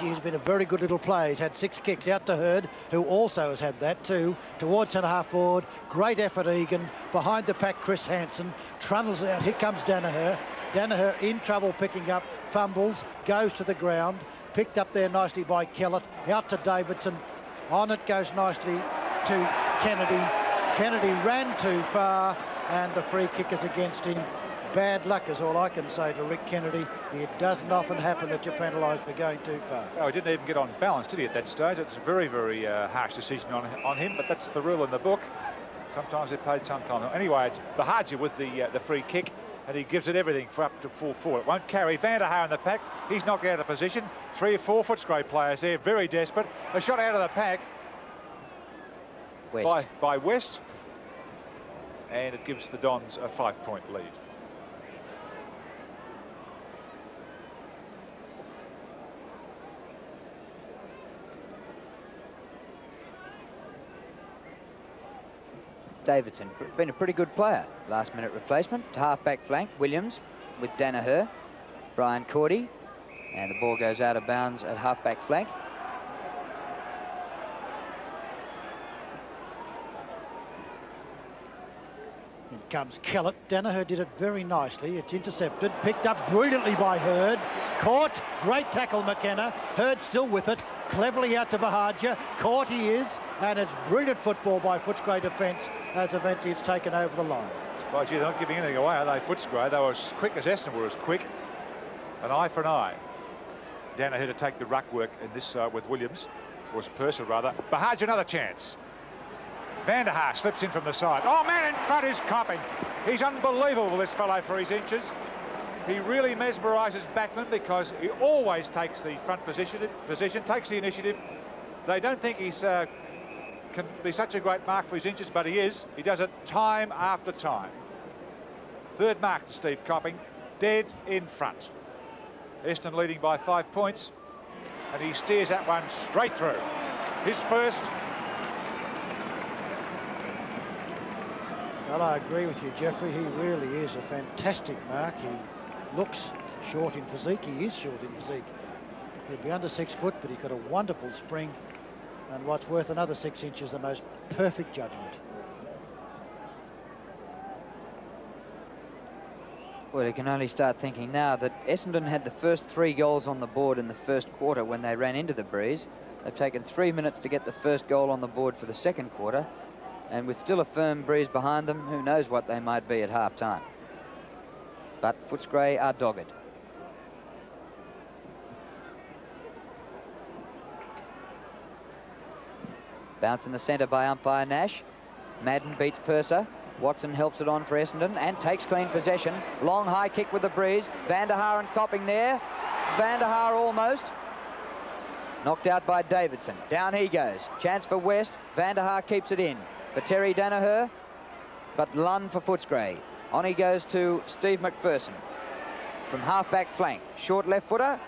He's been a very good little player. He's had 6 kicks out to Hurd, who also has had that too. Towards centre-half forward, great effort Egan. Behind the pack, Chris Hansen. Trundles out, here comes Danaher. Danaher in trouble picking up, fumbles, goes to the ground. Picked up there nicely by Kellett. Out to Davidson. On it goes nicely to Kennedy. Kennedy ran too far, and the free kick is against him. Bad luck is all I can say to Rick Kennedy. It doesn't often happen that you're penalised for going too far. Oh, he didn't even get on balance, did he, at that stage? It's a very, very harsh decision on him, but that's the rule in the book. Sometimes it paid, sometimes. Anyway, it's Bahagia with the free kick, and he gives it everything for up to full forward. It won't carry. Van der Haar in the pack. He's knocked out of position. 3 or 4 Footscray players there, very desperate. A shot out of the pack by West, and it gives the Dons a 5-point lead. Davidson, been a pretty good player. Last minute replacement. Half-back flank, Williams with Danaher. Brian Cordy. And the ball goes out of bounds at half-back flank. In comes Kellett. Danaher did it very nicely. It's intercepted, picked up brilliantly by Hurd. Caught, great tackle McKenna. Hurd still with it, cleverly out to Bahagia. Caught he is, and it's brilliant football by Footscray defence as eventually it's taken over the line. Well, gee, they're not giving anything away, are they, Footscray? They were as quick as Essendon were as quick. An eye for an eye. Danaher to take the ruck work in this with Williams, was Purser rather. Bahagia another chance. Van der Haar slips in from the side. Oh, man in front is Copping. He's unbelievable, this fellow, for his inches. He really mesmerises backmen because he always takes the front position, takes the initiative. They don't think he's can be such a great mark for his inches, but he is. He does it time after time. 3rd mark to Steve Copping, dead in front. Essendon leading by 5 points, and he steers that one straight through. His first. Well, I agree with you, Jeffrey. He really is a fantastic mark. He looks short in physique. He is short in physique. He'd be under 6 foot, but he's got a wonderful spring. And what's worth another 6 inches, the most perfect judgment. Well, you can only start thinking now that Essendon had the first 3 goals on the board in the first quarter when they ran into the breeze. They've taken 3 minutes to get the first goal on the board for the second quarter. And with still a firm breeze behind them, who knows what they might be at half-time. But Footscray are dogged. Bounce in the centre by umpire Nash. Madden beats Purser. Watson helps it on for Essendon and takes clean possession. Long high kick with the breeze. Van der Haar and Copping there. Van der Haar almost. Knocked out by Davidson. Down he goes. Chance for West. Van der Haar keeps it in for Terry Danaher, but Lunn for Footscray. On he goes to Steve McPherson from half-back flank. Short left footer.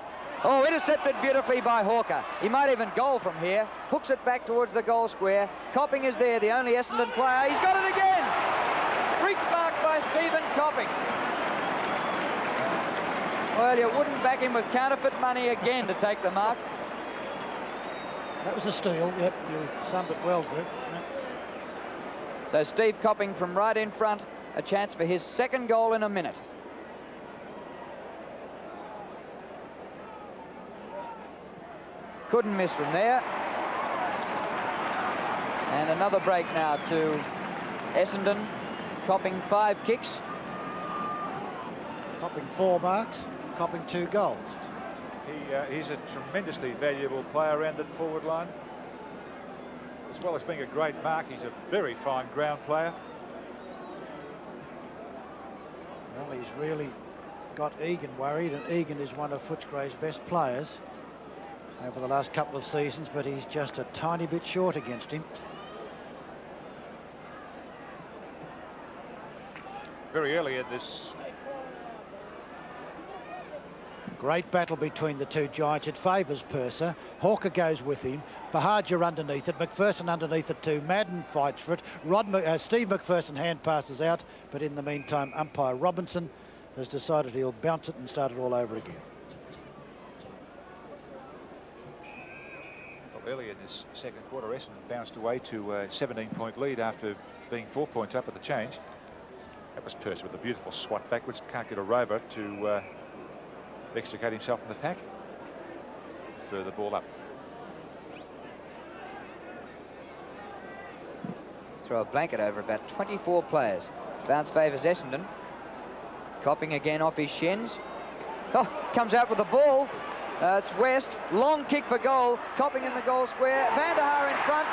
Oh, intercepted beautifully by Hawker. He might even goal from here. Hooks it back towards the goal square. Copping is there, the only Essendon player. He's got it again. Freak mark by Stephen Copping. Well, you wouldn't back him with counterfeit money again to take the mark. That was a steal. Yep, you summed it well, Greg. Yep. So Steve Copping from right in front, a chance for his 2nd goal in a minute. Couldn't miss from there. And another break now to Essendon. Copping 5 kicks. Copping 4 marks, Copping 2 goals. He's a tremendously valuable player around that forward line. As well as being a great mark, he's a very fine ground player. Well, he's really got Egan worried, and Egan is one of Footscray's best players over the last couple of seasons, but he's just a tiny bit short against him. Very early in this. Great battle between the two giants. It favours Purser. Hawker goes with him. Bahagia underneath it. McPherson underneath it too. Madden fights for it. Steve McPherson hand passes out, but in the meantime, umpire Robinson has decided he'll bounce it and start it all over again. early in this second quarter, Essendon bounced away to a 17-point lead after being 4 points up at the change. That was Purser with a beautiful swat backwards. Can't get a rover to extricate himself from the pack. Further ball up. Throw a blanket over about 24 players. Bounce favours Essendon. Copping again off his shins. Oh, comes out with the ball. It's West. Long kick for goal. Copping in the goal square. Van der Haar in front.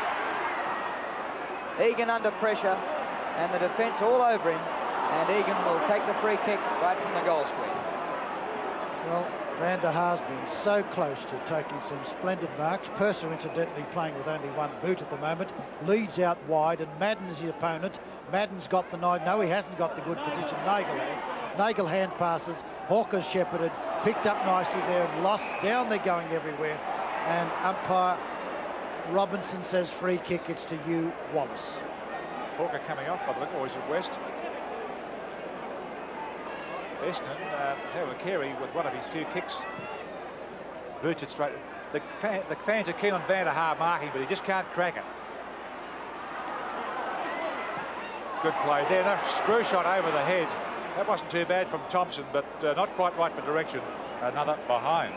Egan under pressure. And the defence all over him. And Egan will take the free kick right from the goal square. Well, Van der Haar's been so close to taking some splendid marks. Purser, incidentally, playing with only one boot at the moment. Leads out wide, and Madden's the opponent. Madden's got the nine. No, he hasn't got the good position. Nagel has. Nagel hand passes. Hawker's shepherded. Picked up nicely there and lost. Down they're going everywhere. And umpire Robinson says free kick. It's to you, Wallace. Hawker coming off by the look, or is it West? Essendon, Howard Carey with one of his few kicks. Boots it straight. The fans are keen on Van der Haar marking, but he just can't crack it. Good play there. No, screw shot over the head. That wasn't too bad from Thompson, but not quite right for direction. Another behind.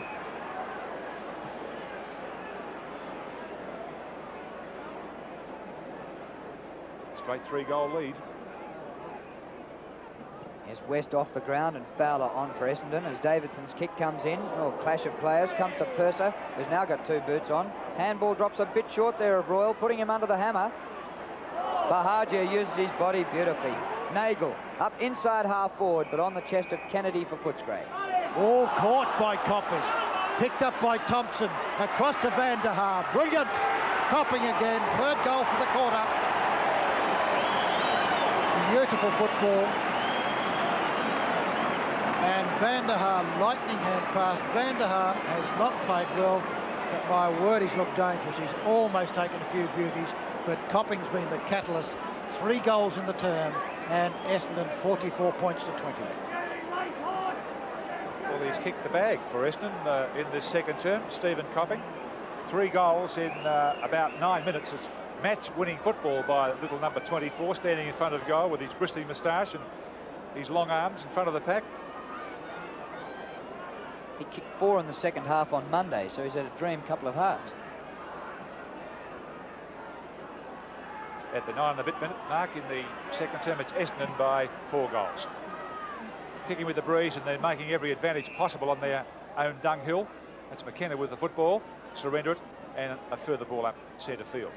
Straight 3-goal lead. Here's West off the ground and Fowler on for Essendon as Davidson's kick comes in. Oh, clash of players. Comes to Purser, who's now got 2 boots on. Handball drops a bit short there of Royal, putting him under the hammer. Bahagia uses his body beautifully. Nagel up inside half forward, but on the chest of Kennedy for Footscray. All caught by Copping. Picked up by Thompson. Across to Van der Haar. Brilliant. Copping again. 3rd goal for the quarter. Beautiful football. And Van der Haar, lightning hand pass. Van der Haar has not played well, but my word, he's looked dangerous. He's almost taken a few beauties, but Copping's been the catalyst. 3 goals in the term, and Essendon 44 points to 20. Well, he's kicked the bag for Essendon in this second term, Stephen Copping. 3 goals in about 9 minutes. It's match-winning football by little number 24, standing in front of goal with his bristly moustache and his long arms in front of the pack. He kicked 4 in the second half on Monday, so he's had a dream couple of halves. At the 9 and a bit minute mark in the second term, it's Essendon by 4 goals. Kicking with the breeze and then making every advantage possible on their own dunghill. That's McKenna with the football, surrender it, and a further ball up centre field.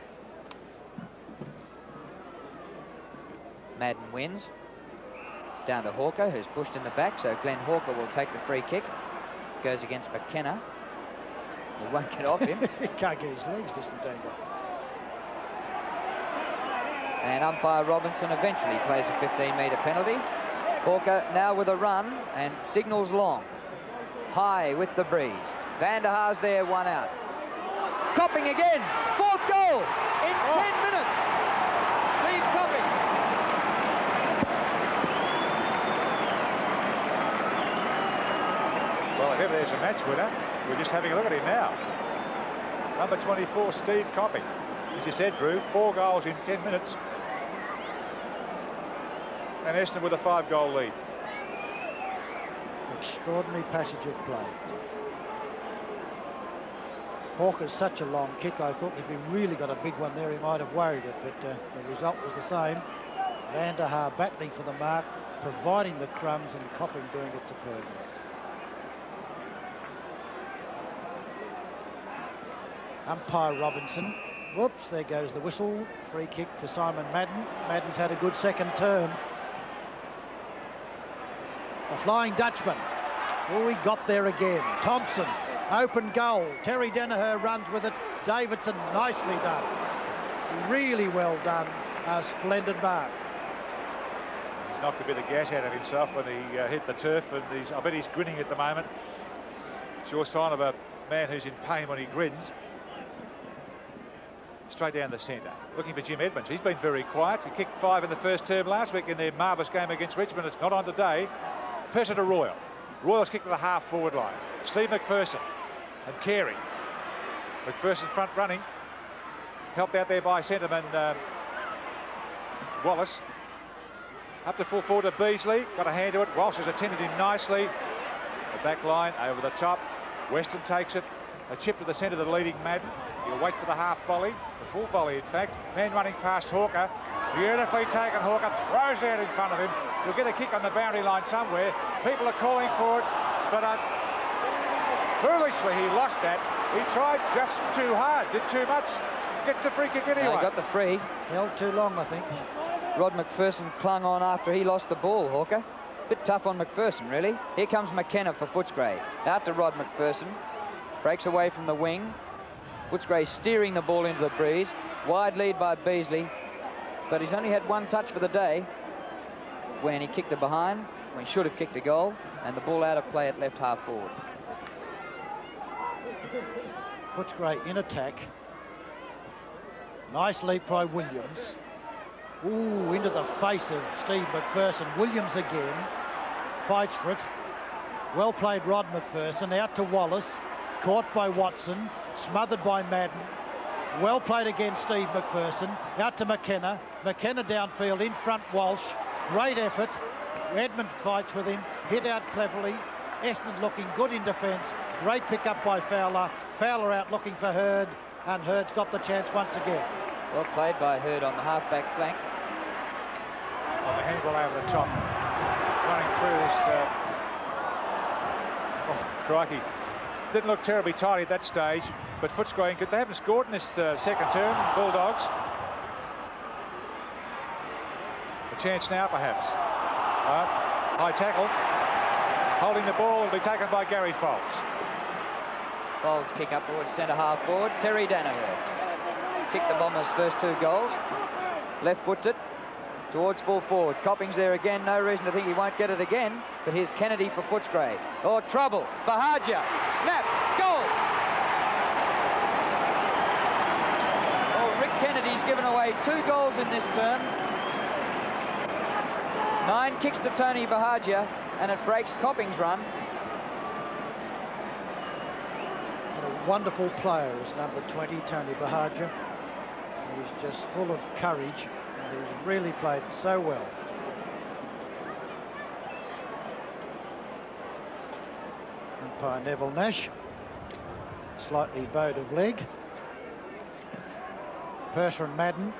Madden wins. Down to Hawker, who's pushed in the back, so Glenn Hawker will take the free kick. Goes against McKenna. He won't get off him. He can't get his legs disentangled. And umpire Robinson eventually plays a 15-metre penalty. Hawker now with a run and signals long. High with the breeze. Van der Haar's there, 1 out. Copping again. 4th goal in 10 minutes. Steve Copping. Well, if ever there's a match winner, we're just having a look at him now. Number 24, Steve Copping. As you said, Drew, 4 goals in 10 minutes. And Essendon with a 5-goal lead. Extraordinary passage of play. Hawker's such a long kick. I thought if he really got a big one there, he might have worried it, but the result was the same. Van der Haar battling for the mark, providing the crumbs, and Copping doing it superbly. Umpire Robinson. Whoops, there goes the whistle. Free kick to Simon Madden. Madden's had a good second term. The Flying Dutchman. Oh, he got there again. Thompson, open goal. Terry Danaher runs with it. Davidson, nicely done. Really well done. A splendid mark. He's knocked a bit of gas out of himself when he hit the turf, and I bet he's grinning at the moment. Sure sign of a man who's in pain when he grins. Straight down the centre, looking for Jim Edmonds. He's been very quiet. He kicked 5 in the first term last week in their marvellous game against Richmond. It's not on today. Purser to Royal. Royal's kicked to the half-forward line. Steve McPherson and Carey. McPherson front running. Helped out there by centreman Wallace. Up to full forward to Beasley. Got a hand to it. Walsh has attended him nicely. The back line over the top. Weston takes it. A chip to the centre of the leading Madden. He'll wait for the half volley. The full volley, in fact. Man running past Hawker. Beautifully taken. Hawker throws it out in front of him. He'll get a kick on the boundary line somewhere. People are calling for it, but foolishly he lost that. He tried just too hard, did too much. Gets the free kick anyway. Got the free. Held too long, I think. Rod McPherson clung on after he lost the ball, Hawker. Bit tough on McPherson, really. Here comes McKenna for Footscray. Out to Rod McPherson. Breaks away from the wing. Footscray steering the ball into the breeze. Wide lead by Beasley. But he's only had one touch for the day when he kicked it behind, when he should have kicked a goal, and the ball out of play at left half forward. Footscray in attack. Nice leap by Williams. Ooh, into the face of Steve McPherson. Williams again. Fights for it. Well played, Rod McPherson. Out to Wallace. Caught by Watson. Smothered by Madden. Well played again, Steve McPherson. Out to McKenna. McKenna downfield, in front Walsh. Great effort. Edmund fights with him. Hit out cleverly. Essendon looking good in defence. Great pick up by Fowler. Fowler out looking for Hurd. And Hurd's got the chance once again. Well played by Hurd on the half-back flank. On the handball over the top. Running through this... oh, crikey. Didn't look terribly tidy at that stage, but Footscray, they haven't scored in this second term, Bulldogs. A chance now, perhaps. High tackle. Holding the ball will be taken by Gary Folds. Folds kick up towards centre half forward. Terry Danaher kicked the Bombers' first two goals. Left foots it towards full forward. Copping's there again. No reason to think he won't get it again. But here's Kennedy for Footscray. Oh, trouble. Bahagia. Snap. Goal. Oh, Rick Kennedy's given away 2 goals in this term. 9 kicks to Tony Bahagia, and it breaks Copping's run. What a wonderful player is number 20, Tony Bahagia. He's just full of courage, and he's really played so well. Umpire Neville Nash, slightly bowed of leg. Purser and Madden.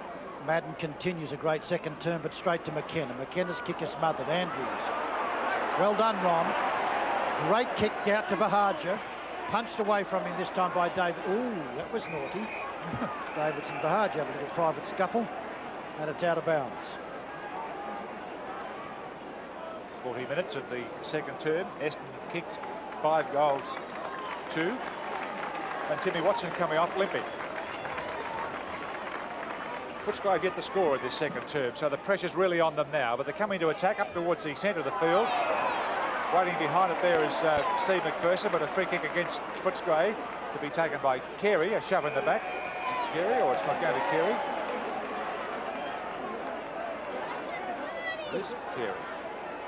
Madden continues a great second term, but straight to McKenna. McKenna's kick is smothered. Andrews. Well done, Ron. Great kick out to Bahagia. Punched away from him this time by David. Ooh, that was naughty. Davidson Bahagia have a little private scuffle, and it's out of bounds. 40 minutes of the second term. Essendon kicked 5 goals, 2. And Timmy Watson coming off limping. Footscray get the score in this second term, so the pressure's really on them now, but they're coming to attack up towards the centre of the field. Waiting behind it there is Steve McPherson, but a free kick against Footscray to be taken by Carey. A shove in the back. It's Carey, or it's not going to Carey. It is Carey.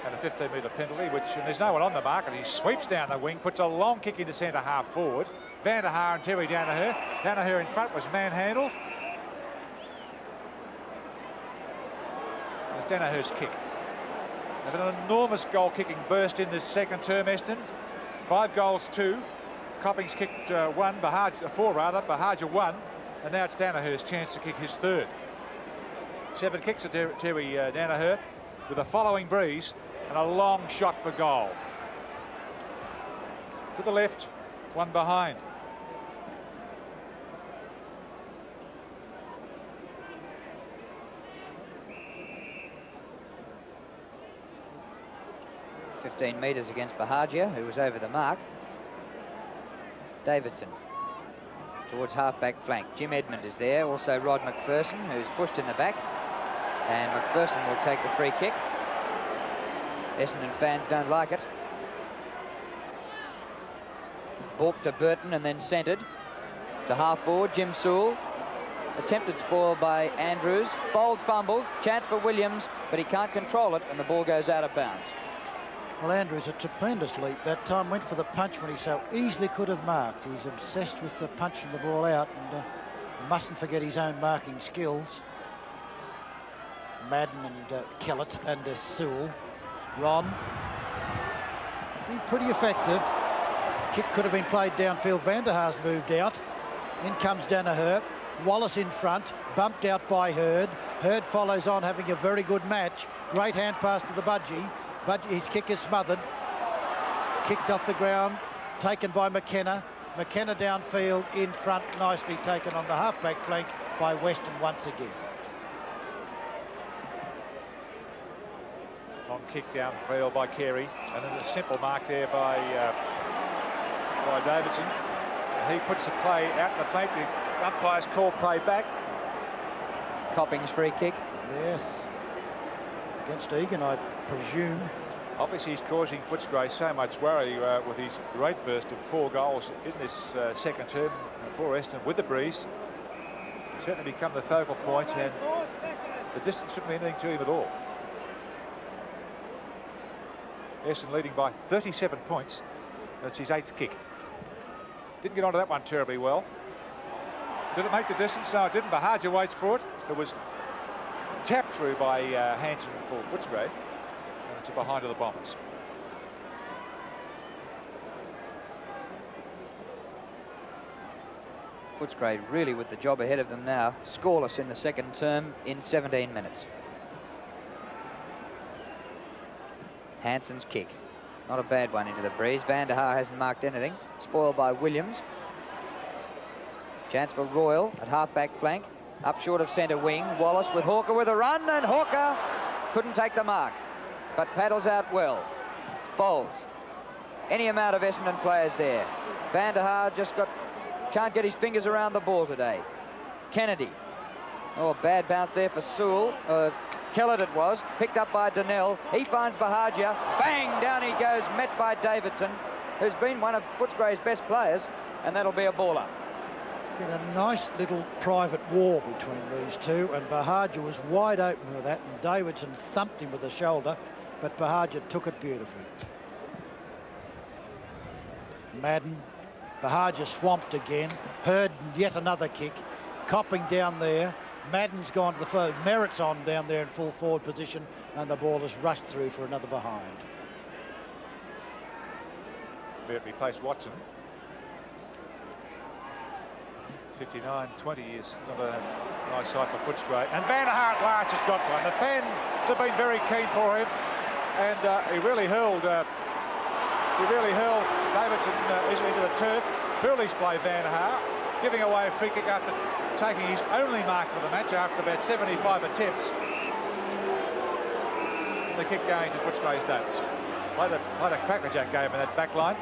And a 15-metre penalty, and there's no one on the mark, and he sweeps down the wing, puts a long kick into centre half forward. Van der Haar and Terry Danaher. Danaher in front was manhandled. There's Danaher's kick. They've had an enormous goal-kicking burst in this second term, Essendon. 5 goals, 2. Copping's kicked 4 rather. Bahagia 1, and now it's Danaher's chance to kick his 3rd. 7 kicks to Terry Danaher with a following breeze and a long shot for goal. To the left, 1 behind. .15 metres against Bahagia, who was over the mark. Davidson towards half-back flank. Jim Edmund is there. Also Rod McPherson, who's pushed in the back. And McPherson will take the free kick. Essendon fans don't like it. Balk to Burton and then centred to half forward. Jim Sewell. Attempted spoil by Andrews. Folds fumbles. Chance for Williams, but he can't control it, and the ball goes out of bounds. Well, Andrews, a tremendous leap that time. Went for the punch when he so easily could have marked. He's obsessed with the punching the ball out, and Mustn't forget his own marking skills. Madden and Kellett and Sewell. Ron. Been pretty effective. Kick could have been played downfield. Van der Haar's moved out. In comes Danaher. Wallace in front, bumped out by Hurd. Hurd follows on, having a very good match. Great hand pass to the Budgie. His kick is smothered. Kicked off the ground, taken by McKenna. McKenna downfield, in front, nicely taken on the half-back flank by Weston once again. Long kick downfield by Carey, and then a simple mark there by Davidson. He puts the play out in the flank. The umpires call play back. Copping's free kick. Yes. Against Egan, I presume. Obviously, he's causing Footscray so much worry with his great burst of 4 goals in this second term for Essendon with the breeze. He's certainly become the focal point, and the distance shouldn't mean anything to him at all. Essendon leading by 37 points. That's his 8th kick. Didn't get onto that one terribly well. Did it make the distance? No, it didn't. Bahagia waits for it. It was tapped through by Hansen for Footscray. And it's behind of the Bombers. Footscray really with the job ahead of them now. Scoreless in the second term in 17 minutes. Hansen's kick. Not a bad one into the breeze. Van der Haar hasn't marked anything. Spoiled by Williams. Chance for Royal at half-back flank. Up short of centre wing. Wallace with Hawker with a run, and Hawker couldn't take the mark, but paddles out well. Bowles. Any amount of Essendon players there. Van der Haar just can't get his fingers around the ball today. Kennedy. Oh, bad bounce there for Sewell. Kellett it was, picked up by Donnell. He finds Bahagia. Bang! Down he goes, met by Davidson, who's been one of Footscray's best players, and that'll be a baller. Been a nice little private war between these two, and Bahagia was wide open with that, and Davidson thumped him with the shoulder, but Bahagia took it beautifully. Madden. Bahagia swamped again. Hurd yet another kick. Copping down there. Madden's gone to the forward. Merritt's on down there in full forward position, and the ball is rushed through for another behind. Merritt replaced Watson. 59-20 is not a nice sight for Footscray. And Van der Haar at large has got one. The fans have been very keen for him, and he really hurled Davidson into the turf. Foolish play, Van der Haar, giving away a free kick after taking his only mark for the match after about 75 attempts. The kick going to Footscray's Davidson. Quite a crackerjack game in that back line.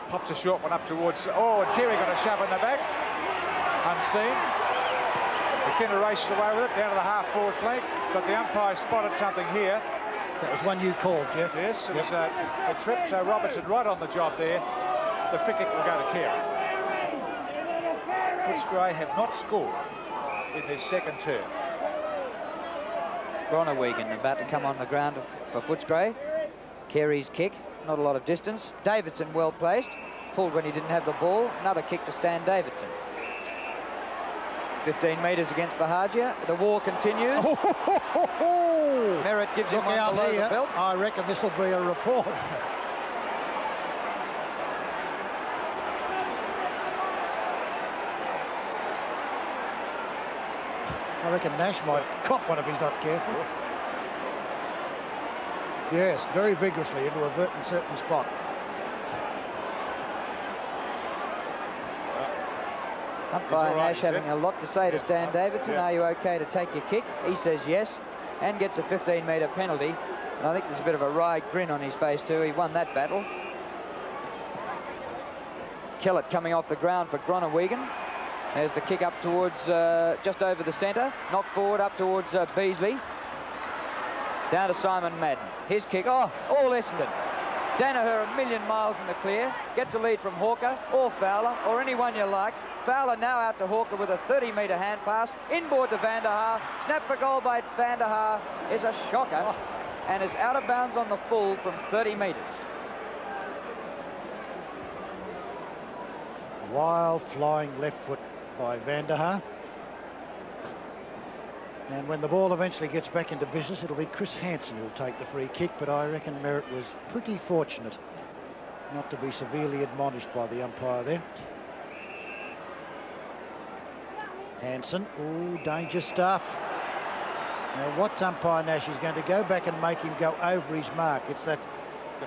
Pops a short one up towards... Oh, and Keary got a shove in the back. Unseen. McKenna races away with it down to the half-forward flank, but the umpire spotted something here. That was one you called, Jeff. Yes, it was a trip, so Robertson right on the job there. The free kick will go to Keary. Footscray have not scored in their second term. Groenewegen about to come on the ground for Footscray. Carey's kick, not a lot of distance. Davidson well placed, pulled when he didn't have the ball. Another kick to Stan Davidson. 15 metres against Bahagia. The war continues. Merritt gives him one below the belt. I reckon this will be a report. I reckon Nash might cop one if he's not careful. Yes, very vigorously into a certain spot. Umpire Nash having a lot to say to Stan Davidson. Are you okay to take your kick? He says yes, and gets a 15-metre penalty. And I think there's a bit of a wry grin on his face too. He won that battle. Kellett coming off the ground for Groenewegen. There's the kick up towards just over the centre. Knocked forward up towards Beasley. Down to Simon Madden. His kick, all Essendon. Danaher a million miles in the clear. Gets a lead from Hawker or Fowler or anyone you like. Fowler now out to Hawker with a 30-metre hand pass. Inboard to Van der Haar. Snap for goal by Van der Haar is a shocker and is out of bounds on the full from 30 metres. Wild flying left foot by Vanderhaar. And when the ball eventually gets back into business, it'll be Chris Hansen who'll take the free kick, but I reckon Merritt was pretty fortunate not to be severely admonished by the umpire there. Hansen, ooh, dangerous stuff. Now, what's umpire Nash is going to go back and make him go over his mark. It's that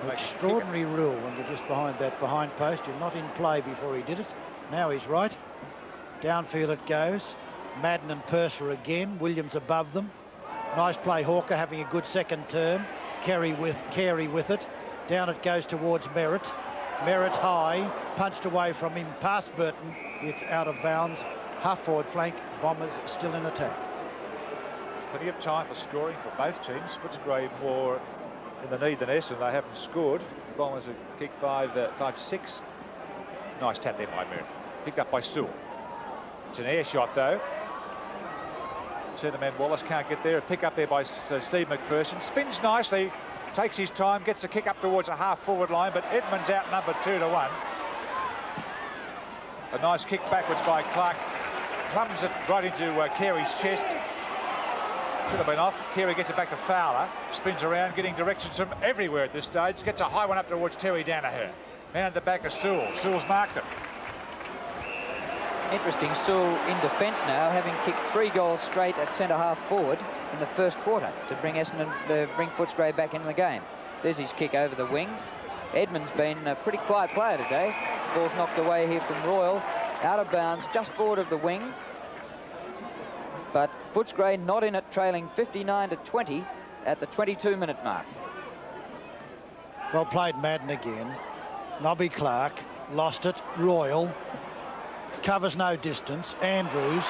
extraordinary rule when you're just behind that behind post. You're not in play before he did it. Now he's right. Downfield it goes. Madden and Purser again. Williams above them. Nice play, Hawker having a good second term. Carey with it. Down it goes towards Merritt. Merritt high, punched away from him, past Burton. It's out of bounds. Half forward flank. Bombers still in attack. Plenty of time for scoring for both teams. Footscray more in the need than Essendon. They haven't scored. The Bombers have kicked 5-6. Nice tap there by Merritt. Picked up by Sewell. It's an air shot though. Centre-man Wallace can't get there. A pick up there by Steve McPherson. Spins nicely, takes his time, gets the kick up towards a half-forward line, but Edmonds outnumbered 2-1. A nice kick backwards by Clark. Plums it right into Carey's chest. Should have been off. Carey gets it back to Fowler. Spins around, getting directions from everywhere at this stage. Gets a high one up towards Terry Danaher. Man at the back of Sewell. Sewell's marked it. Interesting, Sewell in defence now, having kicked 3 goals straight at centre-half forward in the first quarter to bring bring Footscray back in the game. There's his kick over the wing. Edmonds been a pretty quiet player today. Ball's knocked away here from Royal, out of bounds, just forward of the wing. But Footscray not in it, trailing 59-20 at the 22-minute mark. Well played, Madden again. Nobby Clark lost it. Royal covers no distance. Andrews,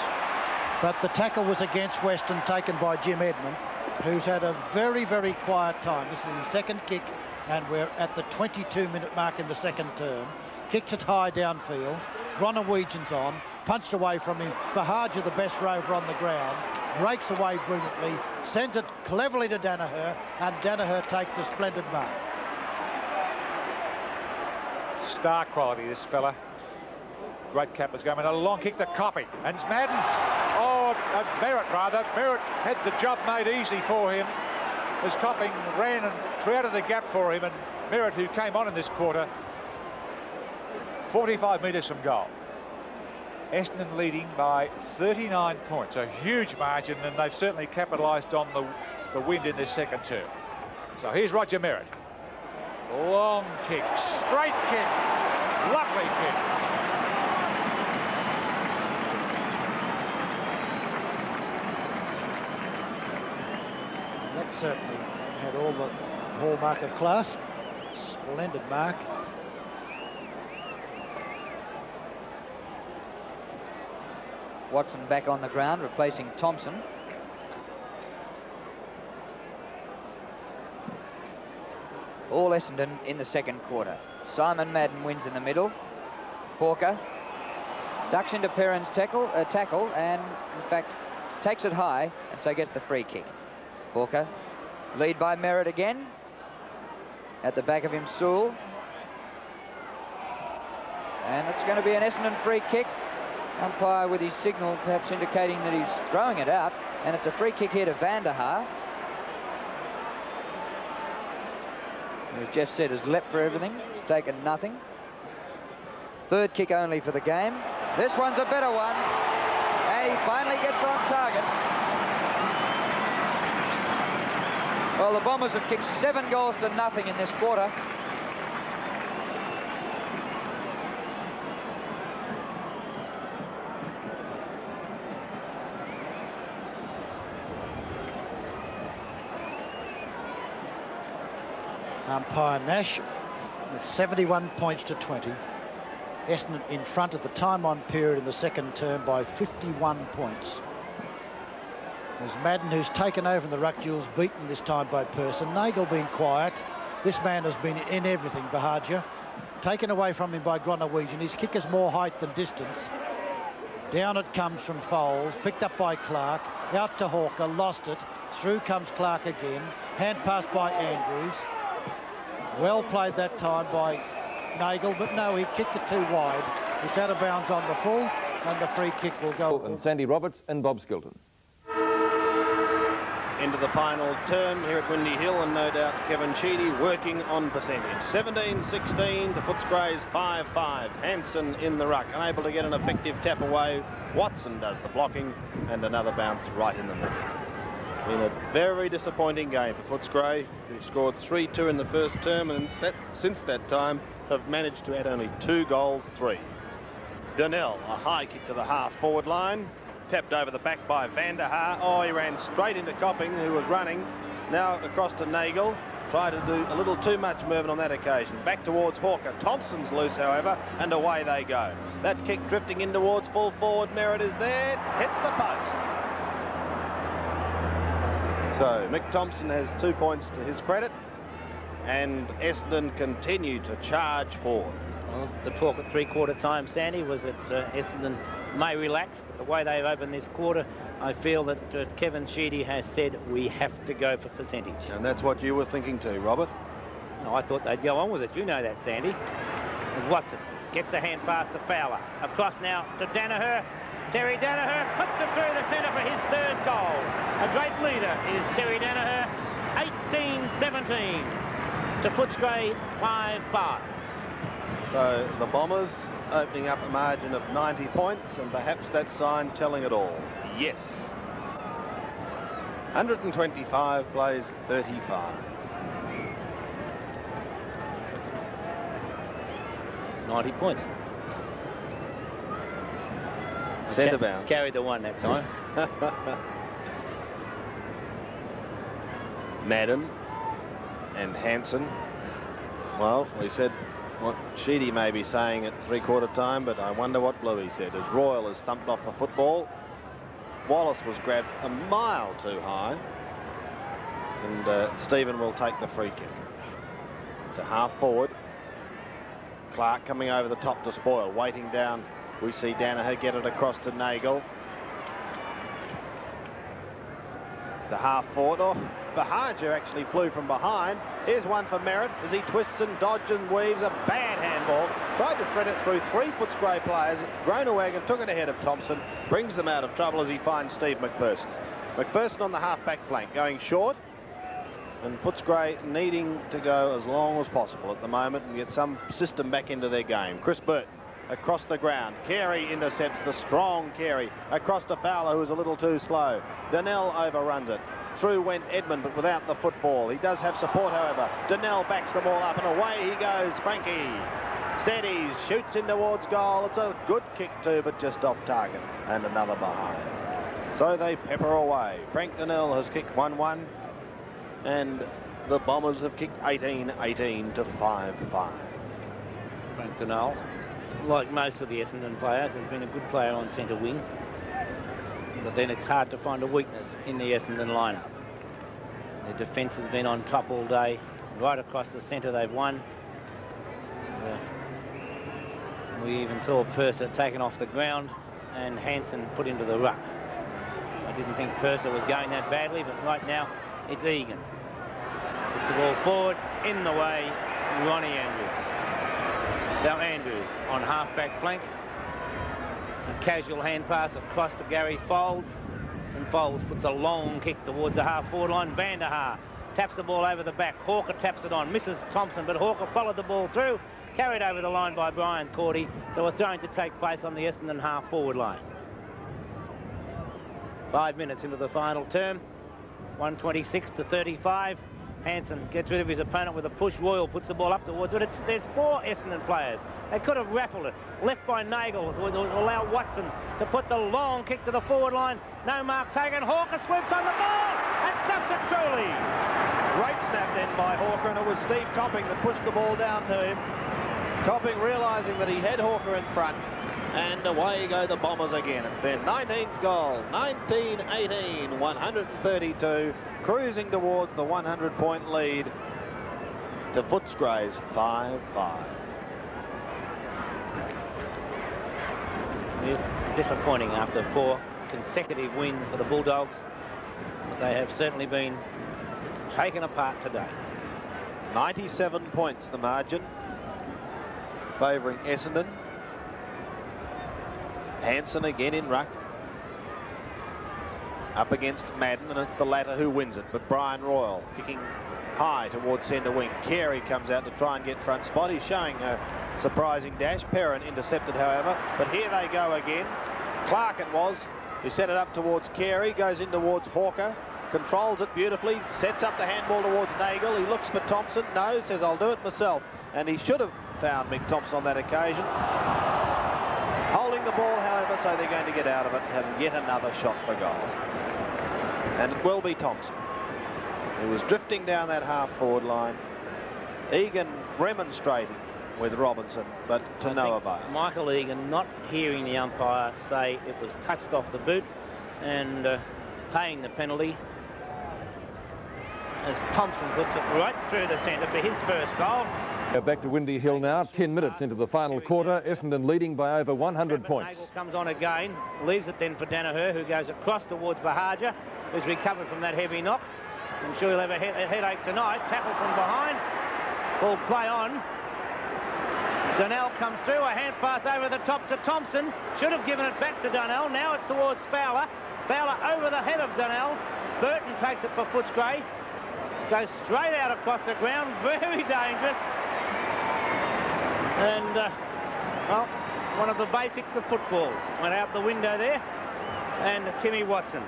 but the tackle was against Weston, taken by Jim Edmund, who's had a very, very quiet time. This is his second kick, and we're at the 22-minute mark in the second term. Kicks it high downfield. Gronewegian's on, punched away from him. Bahaja, the best rover on the ground, breaks away brilliantly, sends it cleverly to Danaher, and Danaher takes a splendid mark. Star quality, this fella. Great capper's going, and a long kick to Coppy. And it's Madden. Oh, Merritt rather. Merritt had the job made easy for him as Copping ran and created the gap for him. And Merritt, who came on in this quarter, 45 metres from goal. Essendon leading by 39 points, a huge margin, and they've certainly capitalised on the wind in this second term. So here's Roger Merritt. Long kick, straight kick, lovely kick. That certainly had all the hallmark of class. Splendid mark. Watson back on the ground, replacing Thompson. All Essendon in the second quarter. Simon Madden wins in the middle. Hawker ducks into Perrin's tackle and, in fact, takes it high and so gets the free kick. Hawker, lead by Merritt again. At the back of him, Sewell. And it's going to be an Essendon free kick. Umpire with his signal perhaps indicating that he's throwing it out. And it's a free kick here to Vanderhaar. As Jeff said, has leapt for everything, taken nothing. Third kick only for the game. This one's a better one. And he finally gets on target. Well, the Bombers have kicked 7 goals to nothing in this quarter. Umpire Nash with 71 points to 20. Essendon in front at the time on period in the second term by 51 points. There's Madden, who's taken over in the ruck duels, beaten this time by Person. Nagel been quiet. This man has been in everything, Bahaja. Taken away from him by Gronewegian. His kick is more height than distance. Down it comes from Foles, picked up by Clark, out to Hawker, lost it. Through comes Clark again. Hand pass by Andrews. Well played that time by Nagel, but no, he kicked it too wide. It's out of bounds on the full, and the free kick will go. And Sandy Roberts and Bob Skilton. Into the final term here at Windy Hill, and no doubt Kevin Sheedy working on percentage. 17-16 to Footscray's 5-5. Hanson in the ruck, unable to get an effective tap away. Watson does the blocking, and another bounce right in the middle. Been a very disappointing game for Footscray, who scored 3-2 in the first term, and since that time have managed to add only 2 goals, 3. Donnell, a high kick to the half-forward line. Tapped over the back by Van der Haar. Oh, he ran straight into Copping, who was running. Now across to Nagel. Tried to do a little too much movement on that occasion. Back towards Hawker. Thompson's loose, however, and away they go. That kick drifting in towards full forward. Merritt is there. Hits the post. So Mick Thompson has 2 points to his credit, and Essendon continue to charge forward. Well, the talk at three-quarter time, Sandy, was that Essendon may relax, but the way they've opened this quarter, I feel that Kevin Sheedy has said we have to go for percentage. And that's what you were thinking too, Robert? No, I thought they'd go on with it. You know that, Sandy. As Watson gets a hand pass to Fowler. Across now to Danaher. Terry Danaher puts it through the centre for his 3rd goal. A great leader is Terry Danaher. 18-17 to Footscray 5-5. So the Bombers opening up a margin of 90 points, and perhaps that sign telling it all. Yes. 125 plays 35. 90 points. Centre bounce. Carried the one that time. Madden and Hanson. Well, we said what Sheedy may be saying at three-quarter time, but I wonder what Bluey said as Royal is thumped off a football. Wallace was grabbed a mile too high, and Stephen will take the free kick. To half forward. Clark coming over the top to spoil, waiting down. We see Danaher get it across to Nagel. The half forward. Oh, Bahaja actually flew from behind. Here's one for Merritt as he twists and dodges and weaves a bad handball. Tried to thread it through 3 Footscray players. Groenewegen took it ahead of Thompson. Brings them out of trouble as he finds Steve McPherson. McPherson on the half-back flank, going short. And Footscray needing to go as long as possible at the moment and get some system back into their game. Chris Burton across the ground. Carey intercepts the strong Carey. Across to Fowler, who is a little too slow. Donnell overruns it. Through went Edmund, but without the football. He does have support, however. Donnell backs the ball up, and away he goes. Frankie steadies, shoots in towards goal. It's a good kick too, but just off target. And another behind. So they pepper away. Frank Donnell has kicked 1-1, and the Bombers have kicked 18-18 to 5-5. Frank Donnell, like most of the Essendon players, has been a good player on centre wing. But then it's hard to find a weakness in the Essendon lineup. Their defence has been on top all day. Right across the centre they've won. We even saw Purser taken off the ground and Hanson put into the ruck. I didn't think Purser was going that badly, but right now it's Egan. Puts the ball forward, in the way, Ronnie Andrews. So Andrews on half-back flank. A casual hand pass across to Gary Folds, and Folds puts a long kick towards the half-forward line. Van der Haar taps the ball over the back. Hawker taps it on, misses Thompson, but Hawker followed the ball through, carried over the line by Brian Cordy. So a throwing to take place on the Essendon half-forward line. 5 minutes into the final term, 126 to 35. Hanson gets rid of his opponent with a push. Royal puts the ball up towards it. There's 4 Essendon players. They could have raffled it. Left by Nagel to allow Watson to put the long kick to the forward line. No mark taken. Hawker swoops on the ball and snaps it truly. Great snap then by Hawker, and it was Steve Copping that pushed the ball down to him. Copping realising that he had Hawker in front, and away go the Bombers again. It's their 19th goal. 19-18, 132. Cruising towards the 100-point lead to Footscray's 5-5. It's disappointing after 4 consecutive wins for the Bulldogs, but they have certainly been taken apart today. 97 points the margin, favouring Essendon. Hansen again in ruck. Up against Madden, and it's the latter who wins it. But Brian Royal kicking high towards centre wing. Carey comes out to try and get front spot. He's showing a surprising dash. Perrin intercepted, however. But here they go again. Clark it was, who set it up towards Carey, goes in towards Hawker, controls it beautifully, sets up the handball towards Nagel. He looks for Thompson. No, says, I'll do it myself. And he should have found Mick Thompson on that occasion. Holding the ball, however, so they're going to get out of it and have yet another shot for goal. And it will be Thompson, who was drifting down that half-forward line. Egan remonstrating with Robinson, but to no avail. Michael Egan not hearing the umpire say it was touched off the boot and paying the penalty, as Thompson puts it right through the centre for his first goal. Back to Windy Hill now, 10 minutes into the final quarter. Essendon leading by over 100 points. Nagel comes on again, leaves it then for Danaher, who goes across towards Bahaja, who's recovered from that heavy knock. I'm sure he'll have a headache tonight. Tackle from behind. Ball play on. Donnell comes through, a hand pass over the top to Thompson. Should have given it back to Donnell. Now it's towards Fowler. Fowler over the head of Donnell. Burton takes it for Footscray. Goes straight out across the ground. Very dangerous. And, well, it's one of the basics of football. Went out the window there. And Timmy Watson,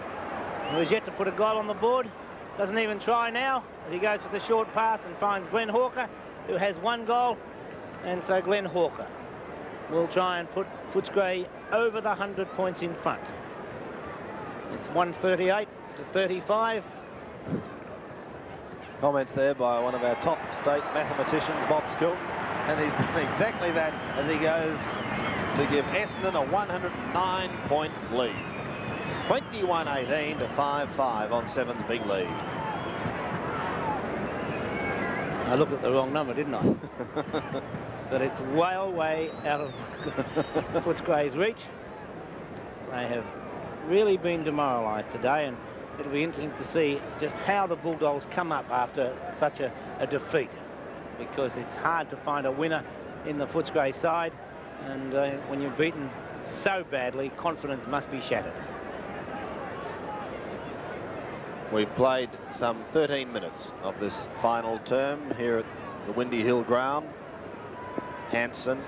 who has yet to put a goal on the board, doesn't even try now, as he goes for the short pass and finds Glenn Hawker, who has one goal. And so Glenn Hawker will try and put Footscray over the 100 points in front. It's 138 to 35. Comments there by one of our top state mathematicians, Bob Skilton, and he's done exactly that as he goes to give Essendon a 109-point lead. 21-18 to 5-5 on Seven's big lead. I looked at the wrong number, didn't I? But it's way out of Footscray's reach. They have really been demoralised today, and it'll be interesting to see just how the Bulldogs come up after such a defeat, because it's hard to find a winner in the Footscray side, and when you're beaten so badly, confidence must be shattered. We've played some 13 minutes of this final term here at the Windy Hill ground. Hansen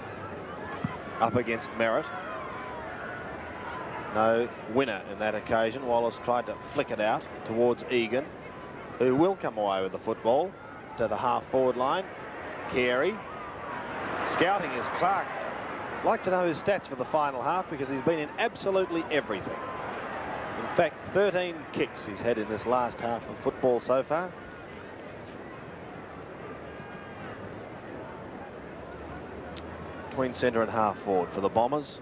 up against Merritt. No winner in that occasion. Wallace tried to flick it out towards Egan, who will come away with the football to the half-forward line. Carey. Scouting is Clark. I'd like to know his stats for the final half, because he's been in absolutely everything. In fact, 13 kicks he's had in this last half of football so far. Between centre and half forward for the Bombers.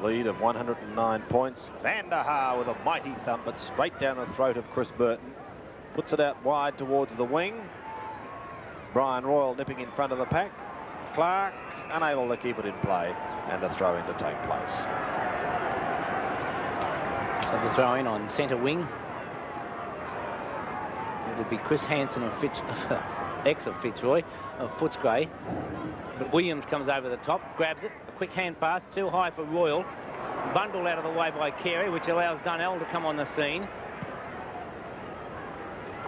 Lead of 109 points. Van der Haar with a mighty thump, but straight down the throat of Chris Burton. Puts it out wide towards the wing. Brian Royal nipping in front of the pack. Clark unable to keep it in play, and a throw in to take place. So the throw in on centre wing. It would be Chris Hansen of ex of Fitzroy, of Footscray. But Williams comes over the top, grabs it. A quick hand pass, too high for Royal. Bundled out of the way by Carey, which allows Donnell to come on the scene.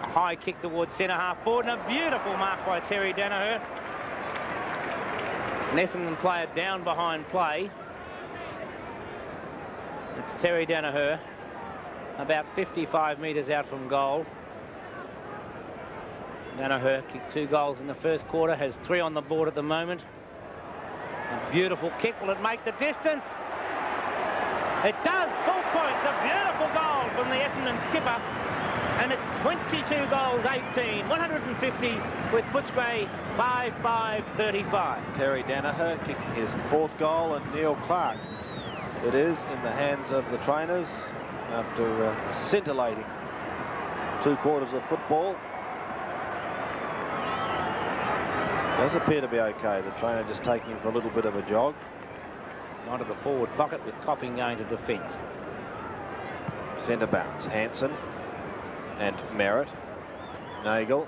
A high kick towards centre half forward, and a beautiful mark by Terry Danaher. An Essendon player down behind play. It's Terry Danaher, about 55 metres out from goal. Danaher kicked 2 goals in the first quarter, has 3 on the board at the moment. A beautiful kick. Will it make the distance? It does. Full points. A beautiful goal from the Essendon skipper. And it's 22 goals, 18. 150 with Footscray, 5-5-35. Terry Danaher kicking his 4th goal, and Neil Clark. It is in the hands of the trainers after scintillating 2 quarters of football. Does appear to be okay. The trainer just taking him for a little bit of a jog. Onto the forward pocket with Copping going to defence. Centre bounce. Hansen and Merritt. Nagel.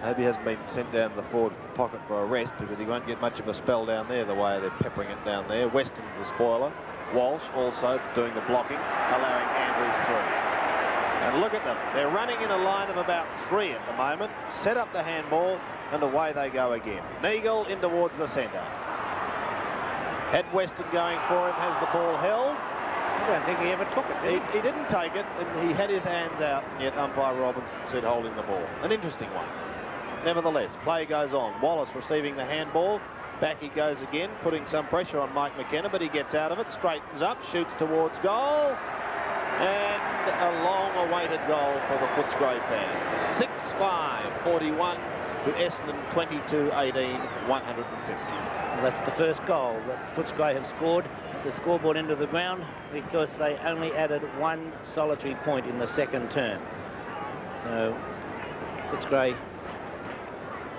I hope he hasn't been sent down to the forward pocket for a rest, because he won't get much of a spell down there the way they're peppering it down there. Weston's the spoiler. Walsh also doing the blocking, allowing Andrews through. And look at them. They're running in a line of about 3 at the moment. Set up the handball, and away they go again. Neagle in towards the centre. Had Weston going for him, has the ball held. I don't think he ever took it, did he? He didn't take it, and he had his hands out, and yet umpire Robinson said holding the ball. An interesting one. Nevertheless, play goes on. Wallace receiving the handball. Back he goes again, putting some pressure on Mike McKenna, but he gets out of it, straightens up, shoots towards goal. And a long-awaited goal for the Footscray fans. 6-5, 41 to Essendon 22-18, 150. Well, that's the first goal that Footscray have scored. The scoreboard into the ground because they only added 1 solitary point in the second term. So Footscray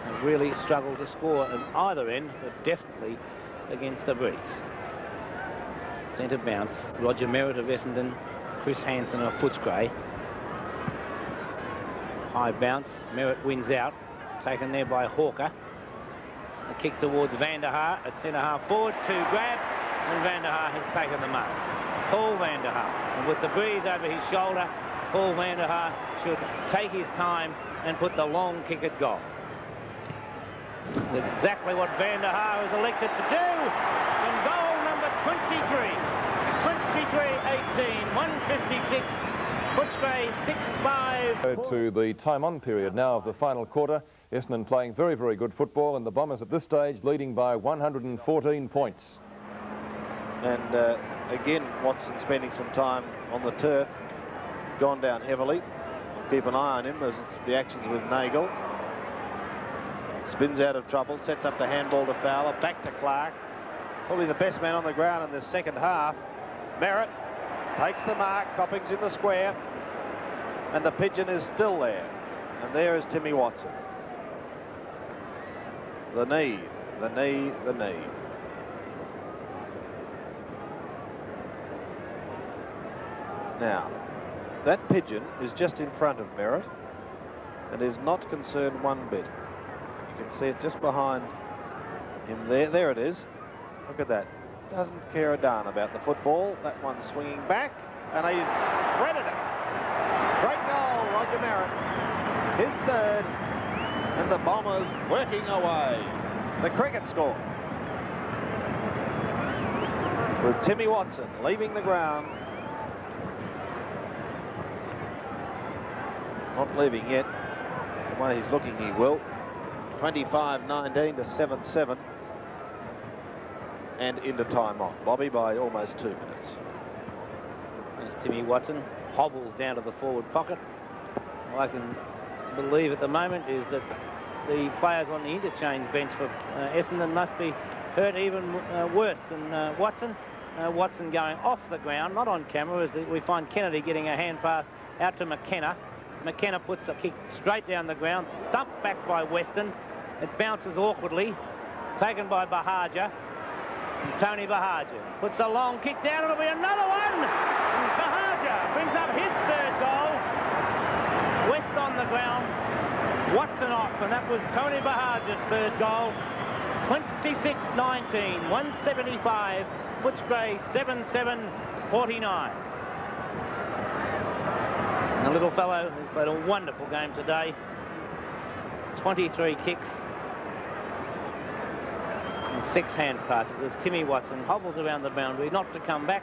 have really struggled to score at either end, but definitely against the Breeze. Centre bounce. Roger Merritt of Essendon, Chris Hansen of Footscray. High bounce. Merritt wins out. Taken there by Hawker. A kick towards Van der Haar at centre half forward. 2 grabs, and Van der Haar has taken the mark. Paul Van der Haar. And with the Breeze over his shoulder, Paul Van der Haar should take his time and put the long kick at goal. It's exactly what Van der Haar has elected to do. And goal number 23. 23-18, 156. Footscray 6-5. To the time-on period now of the final quarter. Essendon playing very, very good football, and the Bombers at this stage leading by 114 points. And again, Watson spending some time on the turf. Gone down heavily. Keep an eye on him as it's the actions with Nagel. Spins out of trouble, sets up the handball to Fowler, back to Clark. Probably the best man on the ground in this second half. Merritt takes the mark, Copping's in the square, and the pigeon is still there. And there is Timmy Watson. The knee, the knee, the knee. Now, that pigeon is just in front of Merritt and is not concerned one bit. You can see it just behind him there. There it is. Look at that. Doesn't care a darn about the football. That one swinging back, and he's threaded it. Great goal, Roger Merritt. His third, and the Bombers working away. The cricket score. With Timmy Watson leaving the ground. Not leaving yet. The way he's looking, he will. 25-19 to 7-7. And into time on. Bobby by almost 2 minutes. There's Timmy Watson. Hobbles down to the forward pocket. All I can believe at the moment is that the players on the interchange bench for Essendon must be hurt even worse than Watson. Watson going off the ground, not on camera, as we find Kennedy getting a hand pass out to McKenna. McKenna puts a kick straight down the ground, dumped back by Weston. It bounces awkwardly, taken by Bahaja. And Tony Bahaja puts a long kick down. It'll be another one. And Bahaja brings up his third goal. West on the ground, Watson off, and that was Tony Bahaja's third goal. 26-19, 175. Footscray 7-7, 49. And the little fellow has played a wonderful game today. 23 kicks and 6 hand passes as Timmy Watson hobbles around the boundary, not to come back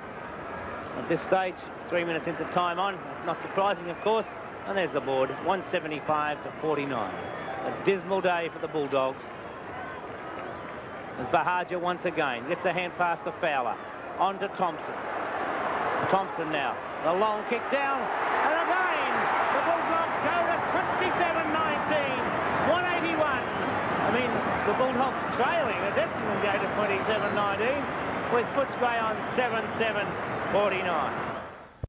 at this stage. 3 minutes into time on. It's not surprising, of course. And there's the board, 175 to 49. A dismal day for the Bulldogs. As Bahaja once again gets a hand pass to Fowler. On to Thompson. Thompson now. The long kick down. And again, the Bulldogs go to 27-19. 181. I mean, the Bulldogs trailing as Essendon go to 27-19 with Footscray on 7-7, 49.